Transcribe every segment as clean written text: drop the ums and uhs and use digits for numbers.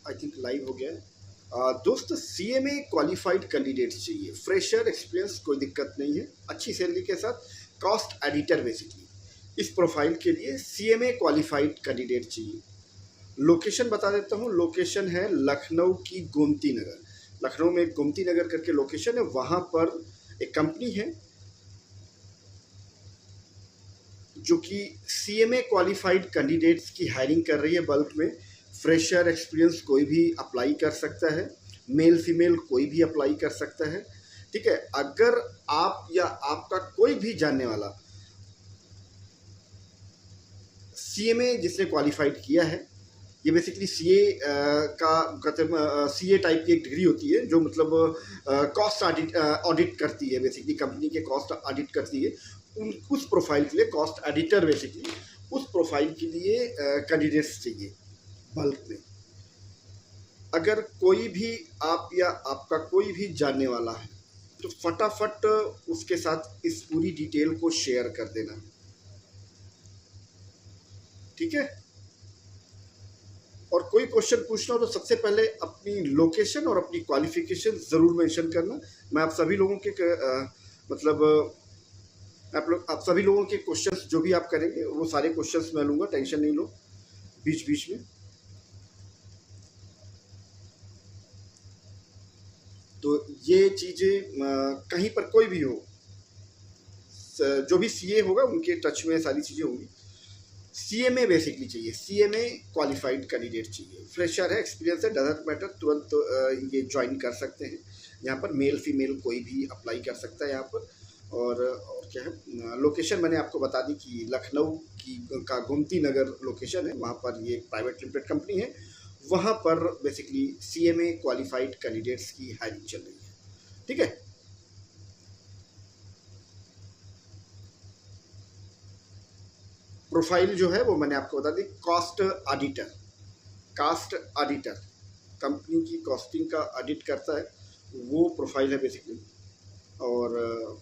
I think live हो गया है। दोस्त, सीएमए क्वालिफाइड कैंडिडेट्स चाहिए, फ्रेशर एक्सपीरियंस कोई दिक्कत नहीं है, अच्छी सैलरी के साथ, कॉस्ट एडिटर बेसिकली। इस प्रोफाइल के लिए सीएमए क्वालिफाइड कैंडिडेट चाहिए। लोकेशन बता देता हूँ, लोकेशन है लखनऊ की गोमती नगर। लखनऊ में एक गोमती नगर करके लोकेशन है, वहाँ पर एक कंपनी है जो कि सीएमए क्वालिफाइड कैंडिडेट्स की हायरिंग कर रही है बल्क में। फ्रेशर एक्सपीरियंस कोई भी अप्लाई कर सकता है, मेल फीमेल कोई भी अप्लाई कर सकता है। ठीक है, अगर आप या आपका कोई भी जानने वाला सीएमए जिसने क्वालिफाइड किया है, ये बेसिकली सीए का कहते हैं, सीए टाइप की एक डिग्री होती है जो मतलब कॉस्ट ऑडिट करती है, बेसिकली कंपनी के कॉस्ट ऑडिट करती है। उस प्रोफाइल के लिए कॉस्ट एडिटर, बेसिकली उस प्रोफाइल के लिए कैंडिडेट्स चाहिए बल्क में। अगर कोई भी आप या आपका कोई भी जानने वाला है तो फटाफट उसके साथ इस पूरी डिटेल को शेयर कर देना, ठीक है। और कोई क्वेश्चन पूछना हो तो सबसे पहले अपनी लोकेशन और अपनी क्वालिफिकेशन ज़रूर मेंशन करना। मैं आप सभी लोगों के मतलब आप सभी लोगों के क्वेश्चंस जो भी आप करेंगे वो सारे क्वेश्चंस मैं लूँगा, टेंशन नहीं लो बीच बीच में। तो ये चीज़ें कहीं पर कोई भी हो, जो भी सीए होगा उनके टच में सारी चीज़ें होंगी। सीएमए बेसिकली चाहिए, सीएमए क्वालिफाइड कैंडिडेट चाहिए, फ्रेशर है, एक्सपीरियंस है, डजंट मैटर, तुरंत ये ज्वाइन कर सकते हैं। यहाँ पर मेल फीमेल कोई भी अप्लाई कर सकता है यहाँ पर। और क्या है, लोकेशन मैंने आपको बता दी कि लखनऊ की का गोमती नगर लोकेशन है, वहाँ पर ये प्राइवेट लिमिटेड कंपनी है, वहाँ पर बेसिकली सीएमए क्वालिफाइड कैंडिडेट्स की हायरिंग चल रही है, ठीक है। प्रोफाइल जो है वो मैंने आपको बता दी, cost auditor, cost auditor, company की कॉस्टिंग का ऑडिट करता है, वो प्रोफाइल है बेसिकली। और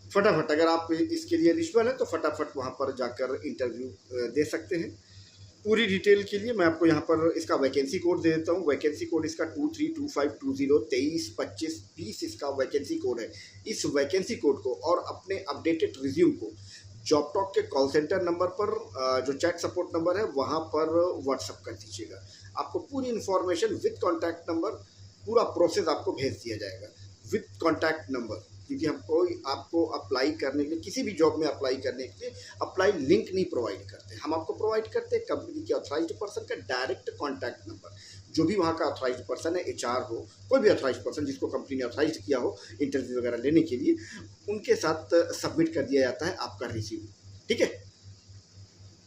फटाफट अगर आप इसके लिए एलिजिबल हैं तो फटाफट वहाँ पर जाकर इंटरव्यू दे सकते हैं। पूरी डिटेल के लिए मैं आपको यहाँ पर इसका वैकेंसी कोड दे देता हूँ। वैकेंसी कोड इसका 232520232520 इसका वैकेंसी कोड है। इस वैकेंसी कोड को और अपने अपडेटेड रिज्यूम को जॉबटॉक के कॉल सेंटर नंबर पर, जो चैट सपोर्ट नंबर है वहाँ पर व्हाट्सअप कर दीजिएगा। आपको पूरी इन्फॉर्मेशन विद कॉन्टैक्ट नंबर, पूरा प्रोसेस आपको भेज दिया जाएगा विद कॉन्टैक्ट नंबर। क्योंकि हम कोई आपको अप्लाई करने के लिए, किसी भी जॉब में अप्लाई करने के लिए अप्लाई लिंक नहीं प्रोवाइड करते, हम आपको प्रोवाइड करते हैं कंपनी के ऑथराइज्ड पर्सन का डायरेक्ट कॉन्टैक्ट नंबर। जो भी वहाँ का ऑथराइज्ड पर्सन है, एचआर हो, कोई भी ऑथराइज्ड पर्सन जिसको कंपनी ने ऑथराइज किया हो इंटरव्यू वगैरह लेने के लिए, उनके साथ सबमिट कर दिया जाता है आपका रिज्यूम, ठीक है।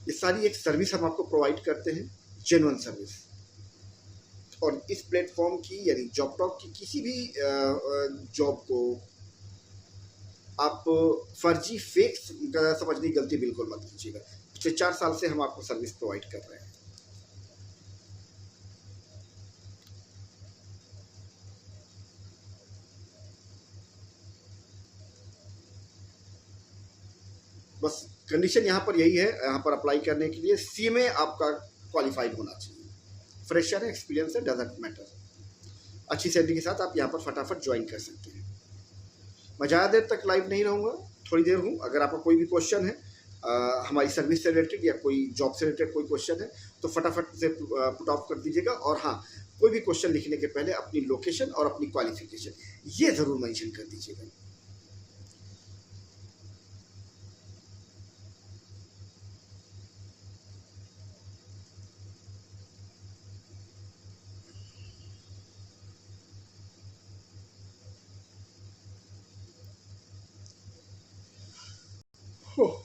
ये सारी एक सर्विस हम आपको प्रोवाइड करते हैं, जेन्युइन सर्विस। और इस प्लेटफॉर्म की यानी जॉबटॉक की किसी भी जॉब को आप फर्जी फेक समझने की गलती बिल्कुल मत कीजिएगा। पिछले 4 साल से हम आपको सर्विस प्रोवाइड कर रहे हैं। बस कंडीशन यहाँ पर यही है, यहाँ पर अप्लाई करने के लिए सीएमए आपका क्वालिफाइड होना चाहिए, फ्रेशर है, एक्सपीरियंस है, डजंट मैटर। अच्छी सैलरी के साथ आप यहाँ पर फटाफट ज्वाइन कर सकते हैं। मैं ज़्यादा देर तक लाइव नहीं रहूँगा, थोड़ी देर हूँ। अगर आपका कोई भी क्वेश्चन है हमारी सर्विस से रिलेटेड या कोई जॉब से रिलेटेड कोई क्वेश्चन है तो फटाफट से पुट ऑफ कर दीजिएगा। और हाँ, कोई भी क्वेश्चन लिखने के पहले अपनी लोकेशन और अपनी क्वालिफिकेशन ये ज़रूर मेंशन कर दीजिएगा। हो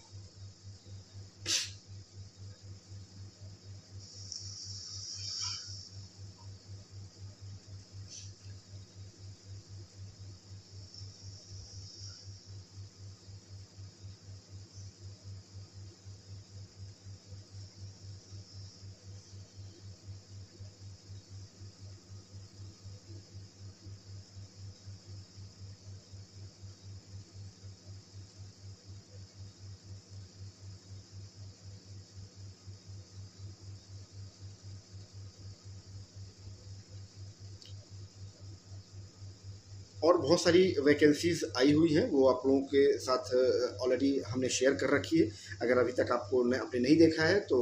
और बहुत सारी वैकेंसीज़ आई हुई हैं, वो आप लोगों के साथ ऑलरेडी हमने शेयर कर रखी है। अगर अभी तक आपने नहीं देखा है तो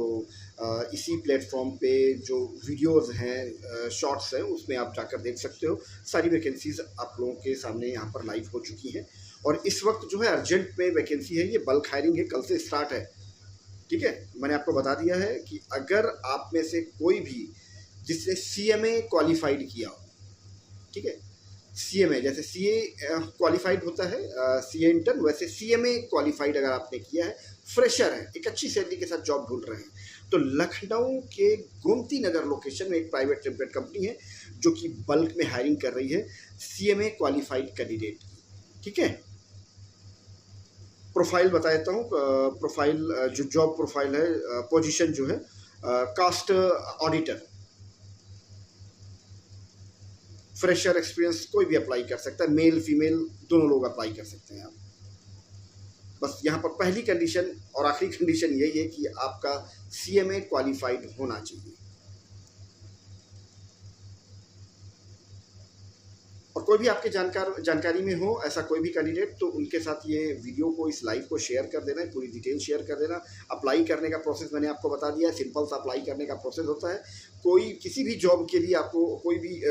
इसी प्लेटफॉर्म पे जो वीडियोस हैं, शॉर्ट्स हैं, उसमें आप जाकर देख सकते हो। सारी वैकेंसीज़ आप लोगों के सामने यहाँ पर लाइव हो चुकी हैं और इस वक्त जो है अर्जेंट में वैकेंसी है, ये बल्क हायरिंग है, कल से स्टार्ट है। ठीक है, मैंने आपको बता दिया है कि अगर आप में से कोई भी जिसने CMA क्वालिफाइड किया हो, ठीक है, CMA जैसे CA क्वालिफाइड होता है, CA इंटर्न, वैसे CMA क्वालिफाइड अगर आपने किया है, फ्रेशर है, एक अच्छी सैलरी के साथ जॉब ढूंढ रहे हैं, तो लखनऊ के गोमती नगर लोकेशन में एक प्राइवेट लिमिटेड कंपनी है जो कि बल्क में हायरिंग कर रही है CMA क्वालिफाइड कैंडिडेट की। ठीक है, प्रोफाइल बता देता हूँ। प्रोफाइल जो जॉब प्रोफाइल है, पोजीशन जो है कास्ट ऑडिटर, फ्रेशर एक्सपीरियंस कोई भी अप्लाई कर सकता है, मेल फीमेल दोनों लोग अप्लाई कर सकते हैं आप। बस यहाँ पर पहली कंडीशन और आखिरी कंडीशन यही है कि आपका CMA क्वालिफाइड होना चाहिए। और कोई भी आपके जानकारी में हो ऐसा कोई भी कैंडिडेट, तो उनके साथ ये वीडियो को, इस लाइव को शेयर कर देना है, पूरी डिटेल शेयर कर देना। अप्लाई करने का प्रोसेस मैंने आपको बता दिया है, सिंपल सा अप्लाई करने का प्रोसेस होता है। कोई किसी भी जॉब के लिए आपको कोई भी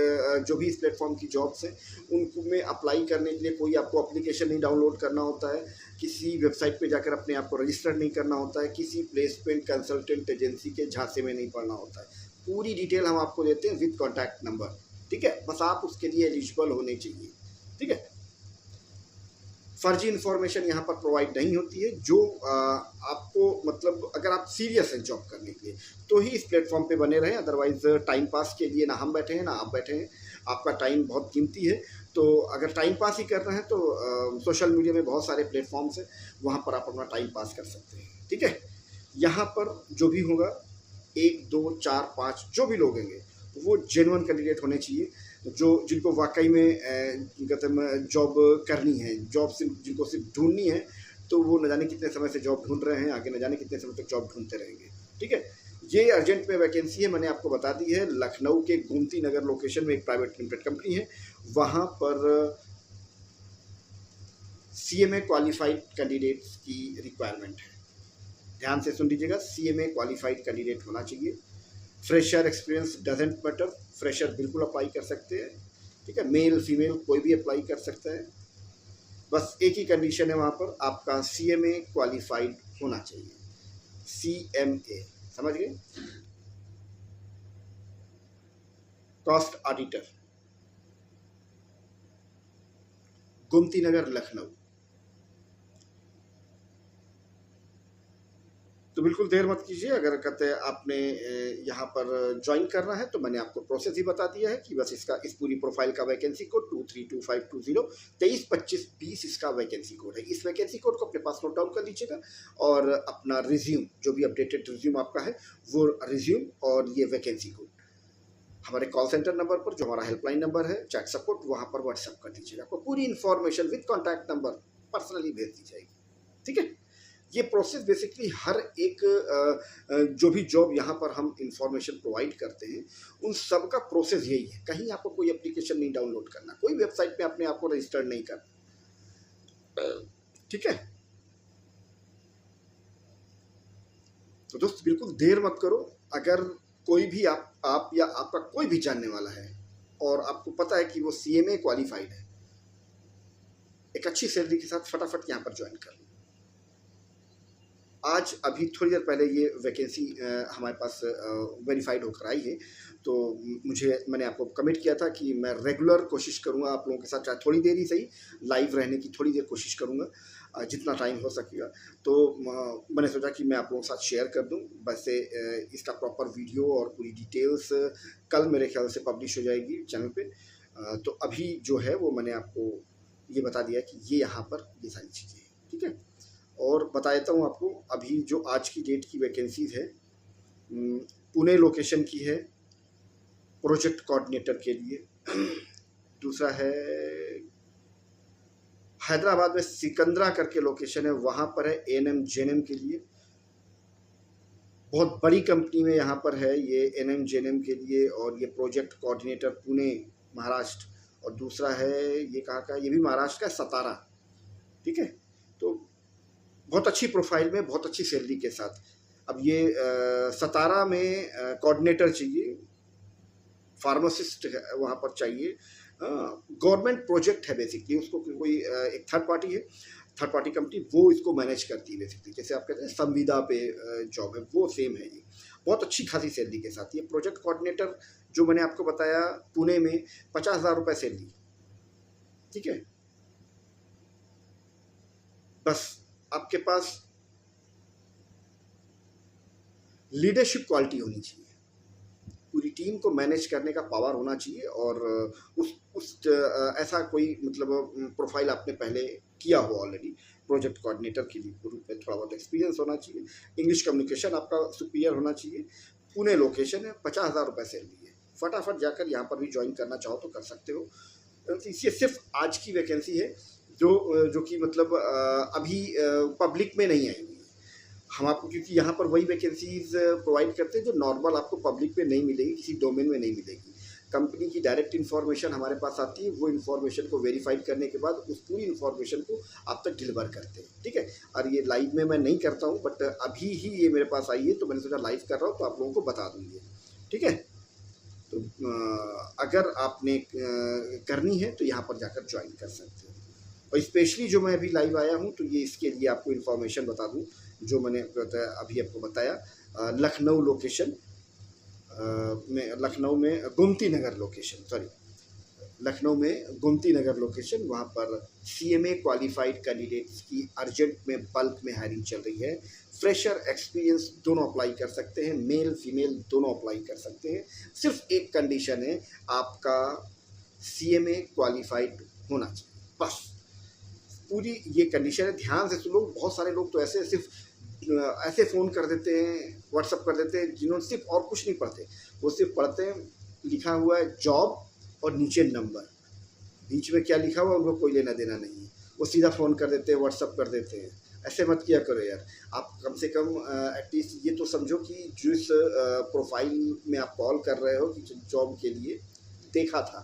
जो भी इस प्लेटफॉर्म की जॉब्स हैं उनमें अप्लाई करने के लिए कोई आपको एप्लीकेशन नहीं डाउनलोड करना होता है, किसी वेबसाइट पर जाकर अपने आप को रजिस्टर नहीं करना होता है, किसी प्लेसमेंट कंसल्टेंट एजेंसी के झांसे में नहीं पड़ना होता है। पूरी डिटेल हम आपको देते हैं विद कॉन्टैक्ट नंबर। ठीक है, बस आप उसके लिए एलिजिबल होने चाहिए। ठीक है, फर्जी इन्फॉर्मेशन यहाँ पर प्रोवाइड नहीं होती है। जो आपको मतलब अगर आप सीरियस हैं जॉब करने के लिए तो ही इस प्लेटफॉर्म पे बने रहें, अदरवाइज टाइम पास के लिए ना हम बैठे हैं ना आप बैठे हैं, आपका टाइम बहुत कीमती है। तो अगर टाइम पास ही कर रहे हैं तो सोशल मीडिया में बहुत सारे प्लेटफॉर्म्स हैं, वहाँ पर आप अपना टाइम पास कर सकते हैं। ठीक है, यहाँ पर जो भी होगा 1 2 4 5 जो भी लोग होंगे वो जेन्युइन कैंडिडेट होने चाहिए, जो जिनको वाकई में कहते हैं जॉब करनी है, जॉब सिर्फ जिनको सिर्फ ढूंढनी है, तो वो न जाने कितने समय से जॉब ढूंढ रहे हैं, आगे न जाने कितने समय तक जॉब ढूंढते रहेंगे। ठीक है, ये अर्जेंट में वैकेंसी है, मैंने आपको बता दी है। लखनऊ के गोमती नगर लोकेशन में एक प्राइवेट लिमिटेड कंपनी है, वहाँ पर CMA क्वालिफाइड कैंडिडेट्स की रिक्वायरमेंट है। ध्यान से सुन लीजिएगा, CMA क्वालिफाइड कैंडिडेट होना चाहिए। Fresher experience doesn't matter, fresher बिल्कुल अप्लाई कर सकते हैं। ठीक है, मेल फीमेल कोई भी अप्लाई कर सकता है। बस एक ही कंडीशन है वहाँ पर, आपका CMA क्वालिफाइड होना चाहिए। CMA समझ गए, कॉस्ट ऑडिटर, गोमती नगर लखनऊ। तो बिल्कुल देर मत कीजिए, अगर कहते हैं आपने यहाँ पर ज्वाइन करना है तो मैंने आपको प्रोसेस ही बता दिया है कि बस इस पूरी प्रोफाइल का वैकेंसी कोड 232520 232520 इसका वैकेंसी कोड है। इस वैकेंसी कोड को अपने पास नोट डाउन कर लीजिएगा और अपना रिज्यूम, जो भी अपडेटेड रिज्यूम आपका है वो रिज्यूम और ये वैकेंसी कोड हमारे कॉल सेंटर नंबर पर, जो हमारा हेल्पलाइन नंबर है, चैट सपोर्ट, वहाँ पर व्हाट्सएप कर दीजिएगा। आपको पूरी information with contact number personally भेज दी जाएगी। ठीक है, ये प्रोसेस बेसिकली हर एक जो भी जॉब यहाँ पर हम इंफॉर्मेशन प्रोवाइड करते हैं उन सब का प्रोसेस यही है। कहीं आपको कोई एप्लीकेशन नहीं डाउनलोड करना, कोई वेबसाइट पे अपने आप को रजिस्टर नहीं करना। ठीक है, तो दोस्त बिल्कुल देर मत करो। अगर कोई भी आप या आपका कोई भी जानने वाला है और आपको पता है कि वो CMA क्वालिफाइड है, एक अच्छी सैलरी के साथ फटाफट यहाँ पर ज्वाइन कर लो। आज अभी थोड़ी देर पहले ये वैकेंसी हमारे पास वेरीफाइड होकर आई है, तो मैंने आपको कमिट किया था कि मैं रेगुलर कोशिश करूँगा आप लोगों के साथ, चाहे थोड़ी देर ही सही, लाइव रहने की थोड़ी देर कोशिश करूँगा जितना टाइम हो सकेगा। तो मैंने सोचा कि मैं आप लोगों के साथ शेयर कर दूँ। वैसे इसका प्रॉपर वीडियो और पूरी डिटेल्स कल मेरे ख्याल से पब्लिश हो जाएगी चैनल पे। तो अभी जो है वो मैंने आपको ये बता दिया कि ये यहाँ पर ये सारी चीज़ें हैं। ठीक है, और बता देता हूँ आपको अभी जो आज की डेट की वैकेंसीज है, पुणे लोकेशन की है प्रोजेक्ट कोऑर्डिनेटर के लिए। दूसरा है हैदराबाद में सिकंदरा करके लोकेशन है, वहाँ पर है ANM JNM के लिए। बहुत बड़ी कंपनी में यहाँ पर है ये ANM JNM के लिए, और ये प्रोजेक्ट कोऑर्डिनेटर पुणे महाराष्ट्र। और दूसरा है ये कहाँ का, ये भी महाराष्ट्र का, सतारा। ठीक है, तो बहुत अच्छी प्रोफाइल में, बहुत अच्छी सैलरी के साथ। अब ये सतारा में कोऑर्डिनेटर चाहिए, फार्मासिस्ट है वहाँ पर चाहिए। गवर्नमेंट प्रोजेक्ट है बेसिकली, उसको कोई एक थर्ड पार्टी है, थर्ड पार्टी कंपनी, वो इसको मैनेज करती है बेसिकली। जैसे आप कहते हैं संविदा पे जॉब है, वो सेम है ये, बहुत अच्छी खासी सैलरी के साथ। ये प्रोजेक्ट कोऑर्डिनेटर जो मैंने आपको बताया पुणे में, 50,000 रुपये सैलरी। ठीक है, बस आपके पास लीडरशिप क्वालिटी होनी चाहिए, पूरी टीम को मैनेज करने का पावर होना चाहिए, और उस ऐसा कोई मतलब प्रोफाइल आपने पहले किया हो ऑलरेडी प्रोजेक्ट कोऑर्डिनेटर के रूप में, थोड़ा बहुत एक्सपीरियंस होना चाहिए, इंग्लिश कम्युनिकेशन आपका सुपीरियर होना चाहिए। पुणे लोकेशन है, 50,000 रुपये सैलरी है, फटाफट जाकर यहाँ पर भी ज्वाइन करना चाहो तो कर सकते हो। ये सिर्फ आज की वैकेंसी है जो कि मतलब अभी पब्लिक में नहीं आएंगी हम आपको, क्योंकि यहाँ पर वही वैकेंसीज प्रोवाइड करते हैं जो नॉर्मल आपको पब्लिक में नहीं मिलेगी, किसी डोमेन में नहीं मिलेगी। कंपनी की डायरेक्ट इन्फॉर्मेशन हमारे पास आती है, वो इन्फॉर्मेशन को वेरीफाइड करने के बाद उस पूरी इन्फॉर्मेशन को आप तक डिलीवर करते हैं। ठीक है, और ये लाइव में मैं नहीं करता हूँ, बट अभी ही ये मेरे पास आई है तो मैंने सोचा लाइव कर रहा हूँ तो आप लोगों को बता दूँगी। ठीक है, तो अगर आपने करनी है तो यहाँ पर जाकर ज्वाइन कर सकते हो। और स्पेशली जो मैं अभी लाइव आया हूँ तो ये इसके लिए आपको इन्फॉर्मेशन बता दूँ, जो मैंने अभी आपको बताया, लखनऊ लोकेशन में, लखनऊ में गोमती नगर लोकेशन, सॉरी लखनऊ में गोमती नगर लोकेशन, वहाँ पर CMA क्वालिफाइड कैंडिडेट्स की अर्जेंट में बल्क में हायरिंग चल रही है। फ्रेशर एक्सपीरियंस दोनों अप्लाई कर सकते हैं, मेल फीमेल दोनों अप्लाई कर सकते हैं। सिर्फ एक कंडीशन है, आपका CMA क्वालिफाइड होना चाहिए, बस पूरी ये कंडीशन है। ध्यान से सुन लो, बहुत सारे लोग तो ऐसे सिर्फ ऐसे फ़ोन कर देते हैं, व्हाट्सअप कर देते हैं, जिन्होंने सिर्फ और कुछ नहीं पढ़ते, वो सिर्फ पढ़ते हैं लिखा हुआ है जॉब और नीचे नंबर, बीच में क्या लिखा हुआ उनको कोई लेना देना नहीं है, वो सीधा फ़ोन कर देते हैं, व्हाट्सअप कर देते हैं। ऐसे मत किया करो यार, आप कम से कम एटलीस्ट ये तो समझो कि जिस प्रोफाइल में आप कॉल कर रहे हो कि जॉब के लिए देखा था,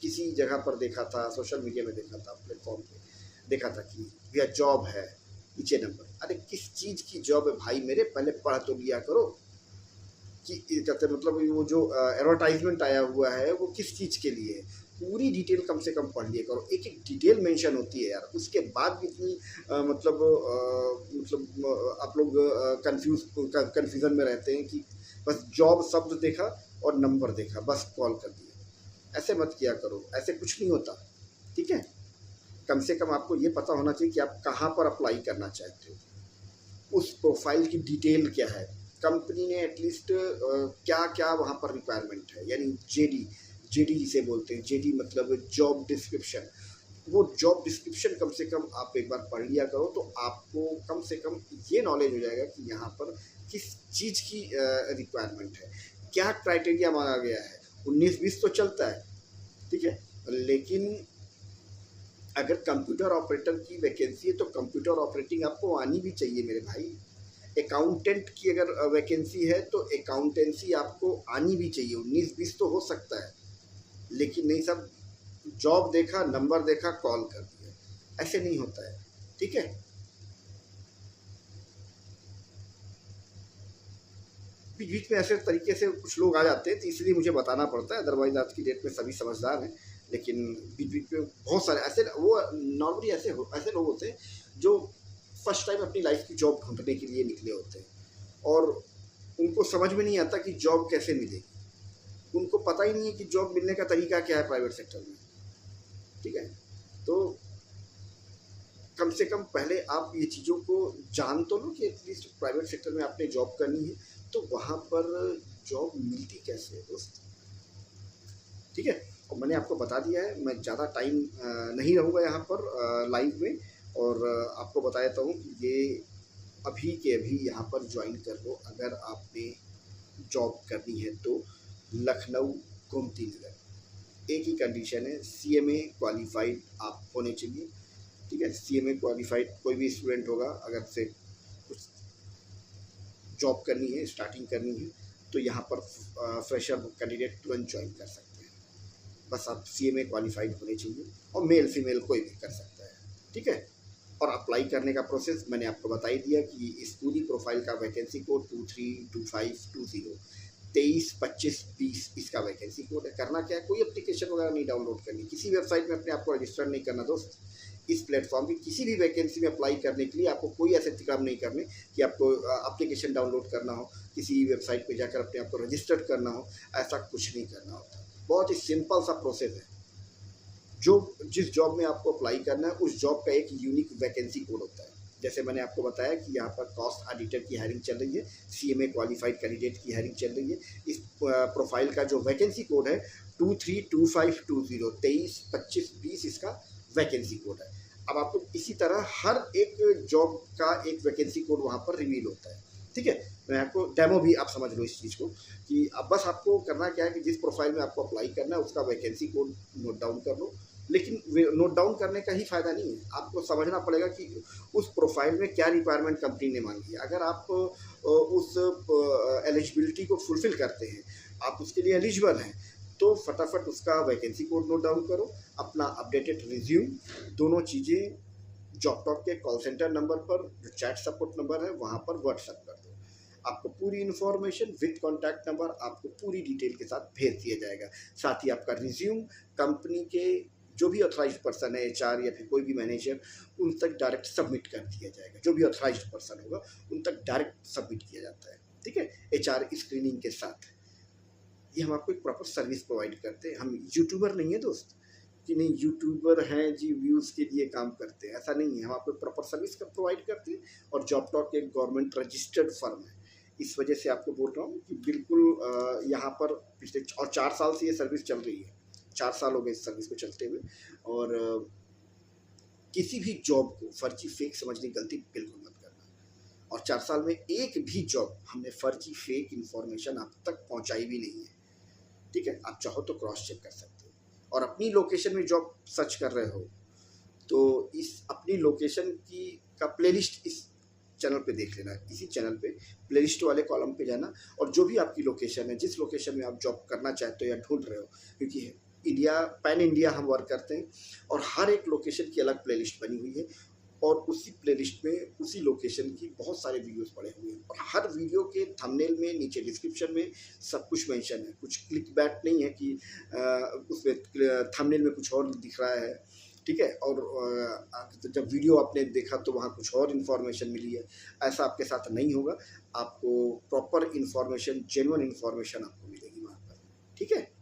किसी जगह पर देखा था, सोशल मीडिया में देखा था, प्लेटफॉर्म पे देखा था कि भैया जॉब है, नीचे नंबर। अरे किस चीज़ की जॉब है भाई मेरे, पहले पढ़ तो लिया करो कि कहते मतलब वो जो एडवर्टाइजमेंट आया हुआ है वो किस चीज़ के लिए है, पूरी डिटेल कम से कम पढ़ लिया करो। एक एक डिटेल मेंशन होती है यार, उसके बाद भी इतनी मतलब आप लोग कन्फ्यूज़न में रहते हैं कि बस जॉब शब्द देखा और नंबर देखा, बस कॉल कर दिया। ऐसे मत किया करो, ऐसे कुछ नहीं होता। ठीक है, कम से कम आपको ये पता होना चाहिए कि आप कहाँ पर अप्लाई करना चाहते हो, उस प्रोफाइल की डिटेल क्या है, कंपनी ने एटलीस्ट क्या क्या वहाँ पर रिक्वायरमेंट है, यानी जेडी जिसे बोलते हैं, जेडी मतलब जॉब डिस्क्रिप्शन, वो जॉब डिस्क्रिप्शन कम से कम आप एक बार पढ़ लिया करो, तो आपको कम से कम ये नॉलेज हो जाएगा कि यहाँ पर किस चीज़ की रिक्वायरमेंट है, क्या क्राइटेरिया मांगा गया है। 19-20 तो चलता है, ठीक है, लेकिन अगर कंप्यूटर ऑपरेटर की वैकेंसी है तो कंप्यूटर ऑपरेटिंग आपको आनी भी चाहिए मेरे भाई। अकाउंटेंट की अगर वैकेंसी है तो अकाउंटेंसी आपको आनी भी चाहिए। 19-20 तो हो सकता है, लेकिन नहीं सब जॉब देखा, नंबर देखा, कॉल कर दिया, ऐसे नहीं होता है। ठीक है, बीच बीच में ऐसे तरीके से कुछ लोग आ जाते हैं तो इसलिए मुझे बताना पड़ता है, अदरवाइज आज की डेट में सभी समझदार हैं। लेकिन बीच बीच में बहुत सारे ऐसे, वो नॉर्मली ऐसे लोग होते हैं जो फर्स्ट टाइम अपनी लाइफ की जॉब ढूंढने के लिए निकले होते हैं, और उनको समझ में नहीं आता कि जॉब कैसे मिलेगी, उनको पता ही नहीं है कि जॉब मिलने का तरीका क्या है प्राइवेट सेक्टर में। ठीक है, तो कम से कम पहले आप ये चीज़ों को जान तो लो कि एटलीस्ट प्राइवेट सेक्टर में आपने जॉब करनी है तो वहाँ पर जॉब मिलती कैसे है दोस्त। ठीक है, और मैंने आपको बता दिया है, मैं ज़्यादा टाइम नहीं रहूँगा यहाँ पर लाइव में, और आपको बता देता हूँ कि ये अभी के अभी यहाँ पर ज्वाइन कर लो अगर आपने जॉब करनी है तो। लखनऊ गोमती नगर, एक ही कंडीशन है, CMA क्वालिफाइड आप होने चाहिए। ठीक है, CMA क्वालिफाइड कोई भी स्टूडेंट होगा, अगर से कुछ जॉब करनी है, स्टार्टिंग करनी है, तो यहाँ पर फ्रेशर कैंडिडेट तुरंत ज्वाइन कर सकते हैं। बस आप CMA क्वालिफाइड होने चाहिए और मेल फीमेल कोई भी कर सकता है, ठीक है। और अप्लाई करने का प्रोसेस मैंने आपको बता ही दिया कि इस पूरी प्रोफाइल का वैकेंसी कोड 232520 232520 इसका वैकेंसी कोड है। करना क्या है, कोई एप्लीकेशन वगैरह नहीं डाउनलोड करनी, किसी वेबसाइट में अपने आप को रजिस्टर नहीं करना दोस्त। इस प्लेटफॉर्म की किसी भी वैकेंसी में अप्लाई करने के लिए आपको कोई ऐसे काम नहीं करने कि आपको एप्लीकेशन डाउनलोड करना हो, किसी वेबसाइट पे जाकर अपने आप को रजिस्टर्ड करना हो, ऐसा कुछ नहीं करना होता। बहुत ही सिंपल सा प्रोसेस है। जो जिस जॉब में आपको अप्लाई करना है उस जॉब का एक यूनिक वैकेंसी कोड होता है। जैसे मैंने आपको बताया कि यहाँ पर कॉस्ट ऑडिटर की हायरिंग चल रही है, CMA क्वालिफाइड कैंडिडेट की हायरिंग चल रही है। इस प्रोफाइल का जो वैकेंसी कोड है 232520 232520 इसका वैकेंसी कोड है। अब आपको इसी तरह हर एक जॉब का एक वैकेंसी कोड वहाँ पर रिवील होता है, ठीक है। मैं आपको डेमो भी आप समझ लो इस चीज़ को कि अब बस आपको करना क्या है कि जिस प्रोफाइल में आपको अप्लाई करना है उसका वैकेंसी कोड नोट डाउन कर लो। लेकिन नोट डाउन करने का ही फ़ायदा नहीं है, आपको समझना पड़ेगा कि उस प्रोफाइल में क्या रिक्वायरमेंट कंपनी ने मांगी है। अगर आप उस एलिजिबिलिटी को फुलफ़िल करते हैं, आप उसके लिए एलिजिबल हैं, तो फटाफट उसका वैकेंसी कोड नोट डाउन करो, अपना अपडेटेड रिज्यूम, दोनों चीज़ें जॉबटॉक के कॉल सेंटर नंबर पर जो चैट सपोर्ट नंबर है वहाँ पर व्हाट्सएप कर दो। आपको पूरी इन्फॉर्मेशन विद कॉन्टैक्ट नंबर आपको पूरी डिटेल के साथ भेज दिया जाएगा। साथ ही आपका रिज्यूम कंपनी के जो भी ऑथराइज्ड पर्सन है, HR या फिर कोई भी मैनेजर, उन तक डायरेक्ट सबमिट कर दिया जाएगा। जो भी ऑथराइज्ड पर्सन होगा उन तक डायरेक्ट सबमिट किया जाता है, ठीक है, HR स्क्रीनिंग के साथ। ये हम आपको एक प्रॉपर सर्विस प्रोवाइड करते हैं। हम यूट्यूबर नहीं है दोस्त कि नहीं यूट्यूबर हैं जी व्यूज़ के लिए काम करते हैं, ऐसा नहीं है। हम आपको प्रॉपर सर्विस का प्रोवाइड करते हैं और जॉबटॉक एक गवर्नमेंट रजिस्टर्ड फर्म है। इस वजह से आपको बोल रहा हूँ कि बिल्कुल यहाँ पर पिछले 4 साल से ये सर्विस चल रही है। 4 साल हो गए इस सर्विस को चलते हुए। और किसी भी जॉब को फर्जी फेक समझने की गलती बिल्कुल मत करना। और 4 साल में एक भी जॉब हमने फर्जी फेक इन्फॉर्मेशन आप तक पहुँचाई भी नहीं है, ठीक है। आप चाहो तो क्रॉस चेक कर सकते हो। और अपनी लोकेशन में जॉब सर्च कर रहे हो तो इस अपनी लोकेशन की का प्लेलिस्ट इस चैनल पे देख लेना। इसी चैनल पे प्लेलिस्ट वाले कॉलम पे जाना और जो भी आपकी लोकेशन है, जिस लोकेशन में आप जॉब करना चाहते हो या ढूंढ रहे हो, क्योंकि पैन इंडिया हम वर्क करते हैं और हर एक लोकेशन की अलग प्लेलिस्ट बनी हुई है और उसी प्लेलिस्ट में उसी लोकेशन की बहुत सारे वीडियोस पड़े हुए हैं। और हर वीडियो के थंबनेल में, नीचे डिस्क्रिप्शन में सब कुछ मेंशन है। कुछ क्लिक बैट नहीं है कि उसमें थंबनेल में कुछ और दिख रहा है, ठीक है, और जब वीडियो आपने देखा तो वहाँ कुछ और इन्फॉर्मेशन मिली है। ऐसा आपके साथ नहीं होगा। आपको प्रॉपर इन्फॉर्मेशन, जेन्युइन इन्फॉर्मेशन आपको मिलेगी वहाँ पर, ठीक है।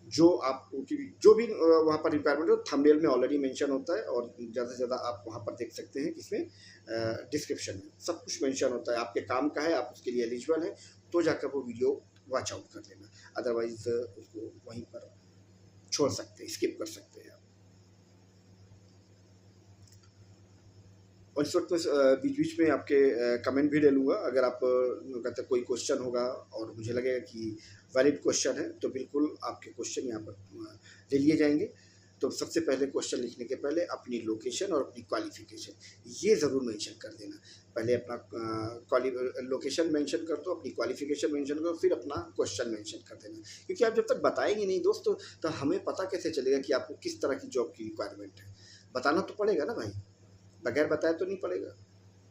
जो भी वहाँ पर रिक्वायरमेंट हो थंबनेल में ऑलरेडी मेंशन होता है और ज़्यादा से ज़्यादा आप वहाँ पर देख सकते हैं किसमें डिस्क्रिप्शन में सब कुछ मेंशन होता है। आपके काम का है, आप उसके लिए एलिजिबल हैं तो जाकर वो वीडियो वॉच आउट कर लेना, अदरवाइज उसको वहीं पर छोड़ सकते हैं, स्किप कर सकते हैं आप। और इस वक्त मैं बीच बीच में आपके कमेंट भी ले लूँगा। अगर आप कहते कोई क्वेश्चन होगा और मुझे लगेगा कि वैलिड क्वेश्चन है तो बिल्कुल आपके क्वेश्चन यहाँ पर ले लिए जाएंगे। तो सबसे पहले क्वेश्चन लिखने के पहले अपनी लोकेशन और अपनी क्वालिफ़िकेशन ये ज़रूर मेंशन कर देना। पहले अपना लोकेशन मेंशन कर दो, अपनी क्वालिफ़िकेशन मेंशन करो, फिर अपना क्वेश्चन मेंशन कर देना। क्योंकि आप जब तक बताएंगे नहीं दोस्तों तो हमें पता कैसे चलेगा कि आपको किस तरह की जॉब की रिक्वायरमेंट है। बताना तो पड़ेगा ना भाई, बगैर बताए तो नहीं पड़ेगा।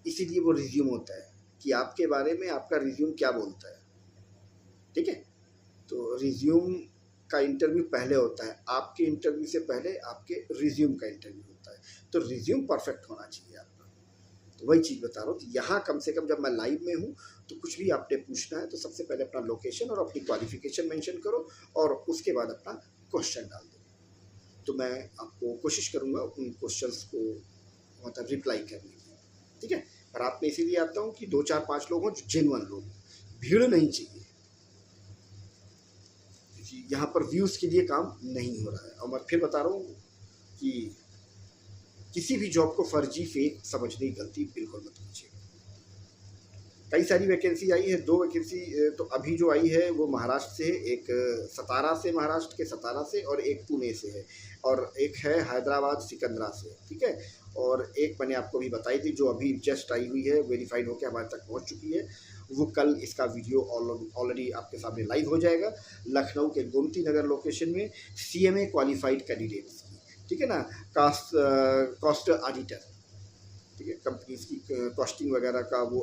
इसीलिए वो रिज्यूम होता है कि आपके बारे में आपका रिज्यूम क्या बोलता है, ठीक है। तो रिज्यूम का इंटरव्यू पहले होता है, आपके इंटरव्यू से पहले आपके रिज्यूम का इंटरव्यू होता है। तो रिज्यूम परफेक्ट होना चाहिए आपका। तो वही चीज़ बता रहा हूँ कि यहाँ कम से कम जब मैं लाइव में हूँ तो कुछ भी आपने पूछना है तो सबसे पहले अपना लोकेशन और अपनी क्वालिफ़िकेशन मेंशन करो और उसके बाद अपना क्वेश्चन डाल दो। तो मैं आपको कोशिश करूँगा उन क्वेश्चंस को मतलब रिप्लाई करने की, ठीक है। पर आप में इसीलिए आता हूँ कि 2 4 5 लोग हों जो जेन्युइन लोग, भीड़ नहीं चाहिए। यहाँ पर व्यूज़ के लिए काम नहीं हो रहा है। और मैं फिर बता रहा हूँ कि किसी भी जॉब को फर्जी फेक समझने की गलती बिल्कुल मत कीजिए। कई सारी वैकेंसी आई है। 2 वैकेंसी तो अभी जो आई है वो महाराष्ट्र से है, एक सतारा से, महाराष्ट्र के सतारा से, और एक पुणे से है, और एक है हैदराबाद सिकंदरा से, ठीक है। और एक मैंने आपको अभी बताई थी जो अभी जस्ट आई हुई है, वेरीफाइड होकर हमारे तक पहुंच चुकी है, वो कल इसका वीडियो ऑलरेडी आपके सामने लाइव हो जाएगा। लखनऊ के गोमती नगर लोकेशन में CMA क्वालिफाइड कैंडिडेट्स की, ठीक है ना, कॉस्ट ऑडिटर, ठीक है, कंपनीज की कॉस्टिंग वगैरह का वो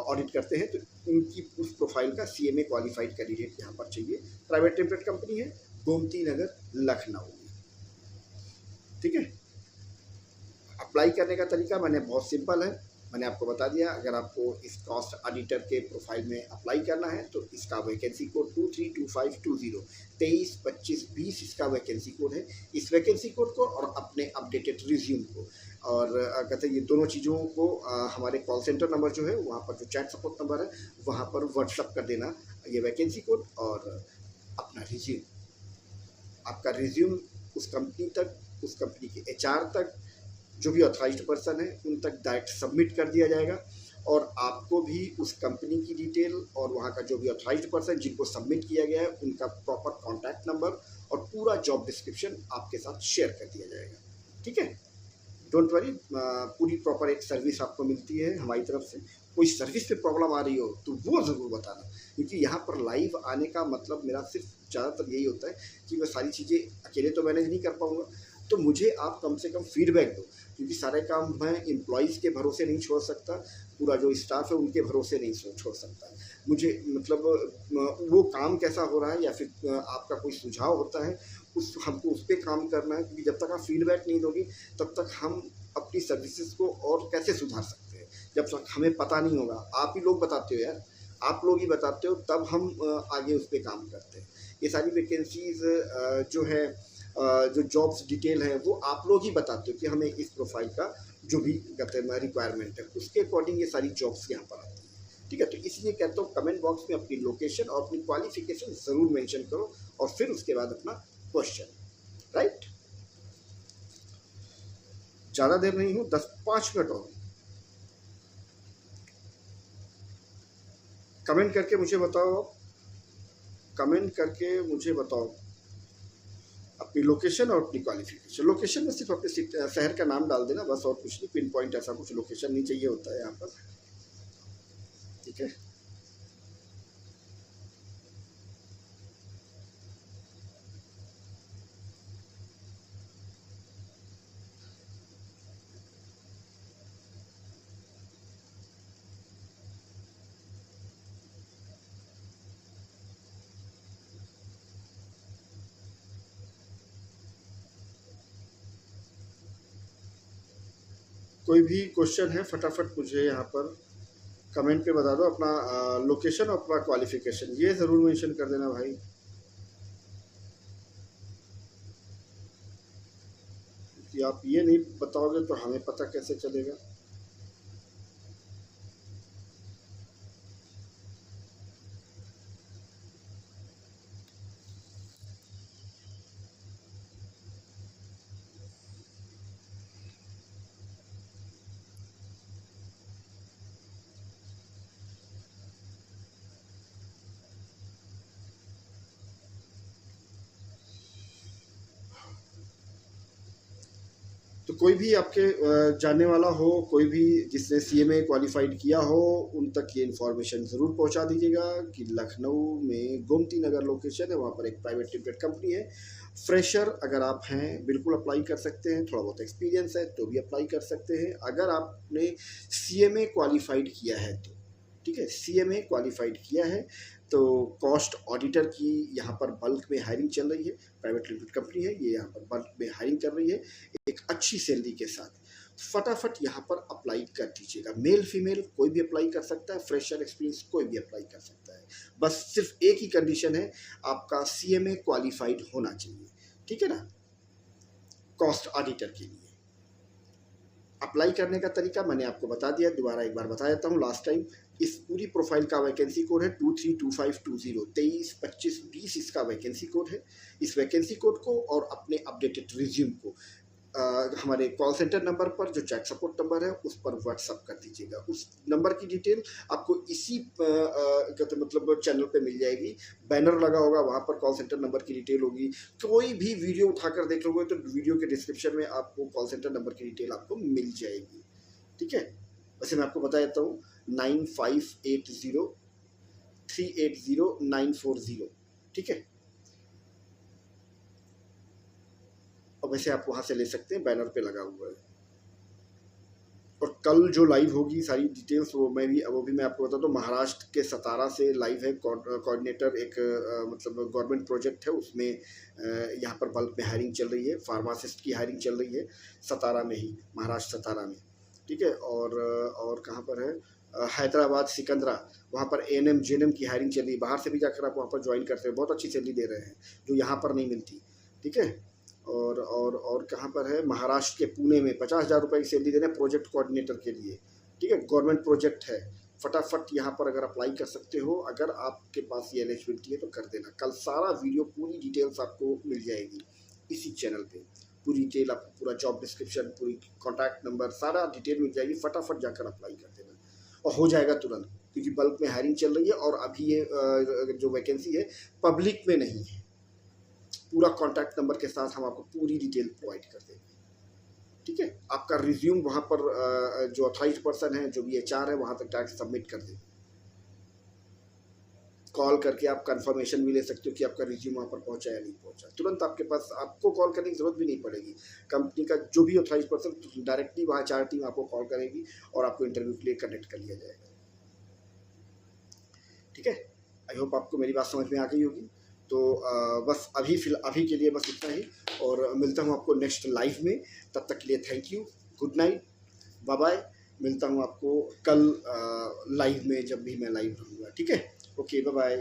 ऑडिट करते हैं, तो उनकी उस प्रोफाइल का CMA क्वालिफाइड कैंडिडेट यहाँ पर चाहिए। प्राइवेट लिमिटेड कंपनी है, गोमती नगर लखनऊ, ठीक है। अप्लाई करने का तरीका मैंने बहुत सिंपल है, मैंने आपको बता दिया। अगर आपको इस कॉस्ट ऑडिटर के प्रोफाइल में अप्लाई करना है तो इसका वैकेंसी कोड 232520 232520 इसका वैकेंसी कोड है। इस वैकेंसी कोड को और अपने अपडेटेड रिज्यूम को, और कहते हैं ये दोनों चीज़ों को हमारे कॉल सेंटर नंबर जो है वहाँ पर, जो चैट सपोर्ट नंबर है वहाँ पर व्हाट्सअप कर देना, ये वैकेंसी कोड और अपना रिज्यूम। आपका रिज्यूम उस कंपनी तक, उस कंपनी के HR तक, जो भी ऑथराइज्ड पर्सन है उन तक डायरेक्ट सबमिट कर दिया जाएगा, और आपको भी उस कंपनी की डिटेल और वहाँ का जो भी ऑथराइज्ड पर्सन जिनको सबमिट किया गया है उनका प्रॉपर कॉन्टैक्ट नंबर और पूरा जॉब डिस्क्रिप्शन आपके साथ शेयर कर दिया जाएगा, ठीक है। डोंट वरी, पूरी प्रॉपर एक सर्विस आपको मिलती है हमारी तरफ से। कोई सर्विस पे प्रॉब्लम आ रही हो तो वो ज़रूर बताना, क्योंकि यहाँ पर लाइव आने का मतलब मेरा सिर्फ ज़्यादातर यही होता है कि मैं सारी चीज़ें अकेले तो मैनेज नहीं कर पाऊँगा, तो मुझे आप कम से कम फीडबैक दो, क्योंकि सारे काम मैं एम्प्लॉइज़ के भरोसे नहीं छोड़ सकता, पूरा जो स्टाफ है उनके भरोसे नहीं छोड़ सकता। मुझे मतलब वो काम कैसा हो रहा है या फिर आपका कोई सुझाव होता है हमको उस पर काम करना है, क्योंकि जब तक आप फीडबैक नहीं दोगे तब तक हम अपनी सर्विसेज को और कैसे सुधार सकते हैं, जब तक हमें पता नहीं होगा। आप ही लोग बताते हो यार, आप लोग ही बताते हो, तब हम आगे उस पर काम करते हैं। ये सारी वैकेंसीज जो है, जो जॉब्स डिटेल है वो आप लोग ही बताते हो कि हमें इस प्रोफाइल का जो भी कहते हैं रिक्वायरमेंट है उसके अकॉर्डिंग ये सारी जॉब्स यहाँ पर आती है, ठीक है। तो इसलिए कहता हूँ कमेंट बॉक्स में अपनी लोकेशन और अपनी क्वालिफिकेशन ज़रूर मेंशन करो, और फिर उसके बाद अपना क्वेश्चन, राइट। ज़्यादा देर नहीं हूँ, 10-5 मिनट और। कमेंट करके मुझे बताओ, कमेंट करके मुझे बताओ अपनी लोकेशन और अपनी क्वालिफिकेशन। लोकेशन में सिर्फ अपने शहर का नाम डाल देना बस, और कुछ नहीं, पिन पॉइंट ऐसा कुछ लोकेशन नहीं चाहिए होता है यहाँ पर, ठीक है। कोई भी क्वेश्चन है फटाफट मुझे यहाँ पर कमेंट पे बता दो, अपना लोकेशन और अपना क्वालिफिकेशन ये ज़रूर मेंशन कर देना भाई। कि आप ये नहीं बताओगे तो हमें पता कैसे चलेगा। तो कोई भी आपके जानने वाला हो, कोई भी जिसने CMA क्वालिफाइड किया हो, उन तक ये इन्फॉर्मेशन ज़रूर पहुंचा दीजिएगा कि लखनऊ में गोमती नगर लोकेशन है, वहाँ पर एक प्राइवेट लिमिटेड कंपनी है। फ्रेशर अगर आप हैं बिल्कुल अप्लाई कर सकते हैं, थोड़ा बहुत एक्सपीरियंस है तो भी अप्लाई कर सकते हैं। अगर आपने CMA क्वालिफाइड किया है तो, ठीक है, CMA क्वालिफाइड किया है तो कॉस्ट ऑडिटर की यहाँ पर बल्क में हायरिंग चल रही है। प्राइवेट लिमिटेड कंपनी है ये, यहाँ पर बल्क में हायरिंग कर रही है एक अच्छी सैलरी के साथ। फटाफट यहाँ पर अप्लाई कर दीजिएगा। मेल फीमेल कोई भी अप्लाई कर सकता है, फ्रेशर एक्सपीरियंस कोई भी अप्लाई कर सकता है। बस सिर्फ एक ही कंडीशन है, आपका CMA क्वालिफाइड होना चाहिए, ठीक है ना, कॉस्ट ऑडिटर के लिए। अप्लाई करने का तरीका मैंने आपको बता दिया, दोबारा एक बार बता देता हूँ लास्ट टाइम। इस पूरी प्रोफाइल का वैकेंसी कोड है 232520 232520 इसका वैकेंसी कोड है। इस वैकेंसी कोड को और अपने अपडेटेड रिज्यूम को हमारे कॉल सेंटर नंबर पर जो चैट सपोर्ट नंबर है उस पर व्हाट्सअप कर दीजिएगा। उस नंबर की डिटेल आपको इसी कहते मतलब चैनल पे मिल जाएगी। बैनर लगा होगा, वहाँ पर कॉल सेंटर नंबर की डिटेल होगी। कोई भी वीडियो उठाकर देख लोगे तो वीडियो के डिस्क्रिप्शन में आपको कॉल सेंटर नंबर की डिटेल आपको मिल जाएगी। ठीक है, वैसे मैं आपको बता देता हूँ 9580380940। ठीक है, और वैसे आप वहाँ से ले सकते हैं, बैनर पे लगा हुआ है। और कल जो लाइव होगी सारी डिटेल्स वो भी मैं आपको बताता हूँ। महाराष्ट्र के सतारा से लाइव है कोऑर्डिनेटर, एक मतलब गवर्नमेंट प्रोजेक्ट है, उसमें यहाँ पर बल्क में हायरिंग चल रही है, फार्मासिस्ट की हायरिंग चल रही है सतारा में ही, महाराष्ट्र सतारा में। ठीक है, और कहाँ पर है, हैदराबाद सिकंदरा, वहाँ पर एएनएम जेएनएम की हायरिंग चल रही है। बाहर से भी जाकर आप वहाँ पर ज्वाइन करते हैं, बहुत अच्छी सैलरी दे रहे हैं जो यहाँ पर नहीं मिलती। ठीक है, और कहाँ पर है, महाराष्ट्र के पुणे में 50,000 रुपये की सैलरी दे रहे हैं प्रोजेक्ट कोऑर्डिनेटर के लिए। ठीक है, गवर्नमेंट प्रोजेक्ट है, फटाफट यहाँ पर अगर अप्लाई कर सकते हो, अगर आपके पास ये एलिजिबिलिटी है तो कर देना। कल सारा वीडियो पूरी डिटेल्स आपको मिल जाएगी इसी चैनल पे, पूरी डिटेल आपको, पूरा जॉब डिस्क्रिप्शन, पूरी कॉन्टैक्ट नंबर, सारा डिटेल मिल जाएगी। फटाफट जाकर अप्लाई कर देना और हो जाएगा तुरंत, क्योंकि बल्क में हायरिंग चल रही है और अभी ये जो वैकेंसी है पब्लिक में नहीं है। पूरा कॉन्टैक्ट नंबर के साथ हम आपको पूरी डिटेल प्रोवाइड कर देंगे। ठीक है, आपका रिज्यूम वहाँ पर जो अथॉराइज्ड पर्सन है, जो भी एचआर है, वहाँ तक डायरेक्ट सबमिट कर दें। कॉल करके आप कंफर्मेशन भी ले सकते हो कि आपका रिज्यूम वहाँ पर पहुँचा या नहीं पहुँचा। तुरंत आपके पास, आपको कॉल करने की ज़रूरत भी नहीं पड़ेगी। कंपनी का जो भी अथॉराइज्ड पर्सन डायरेक्टली वहाँ एचआर टीम आपको कॉल करेगी और आपको इंटरव्यू के लिए कनेक्ट कर लिया जाएगा। ठीक है, आई होप आपको मेरी बात समझ में आ गई होगी। तो बस अभी के लिए बस इतना ही, और मिलता हूँ आपको नेक्स्ट लाइव में। तब तक के लिए thank you, good night, bye bye. मिलता हूँ आपको कल लाइव में, जब भी मैं लाइव रहूँगा। ठीक है, ओके, बाय बाय।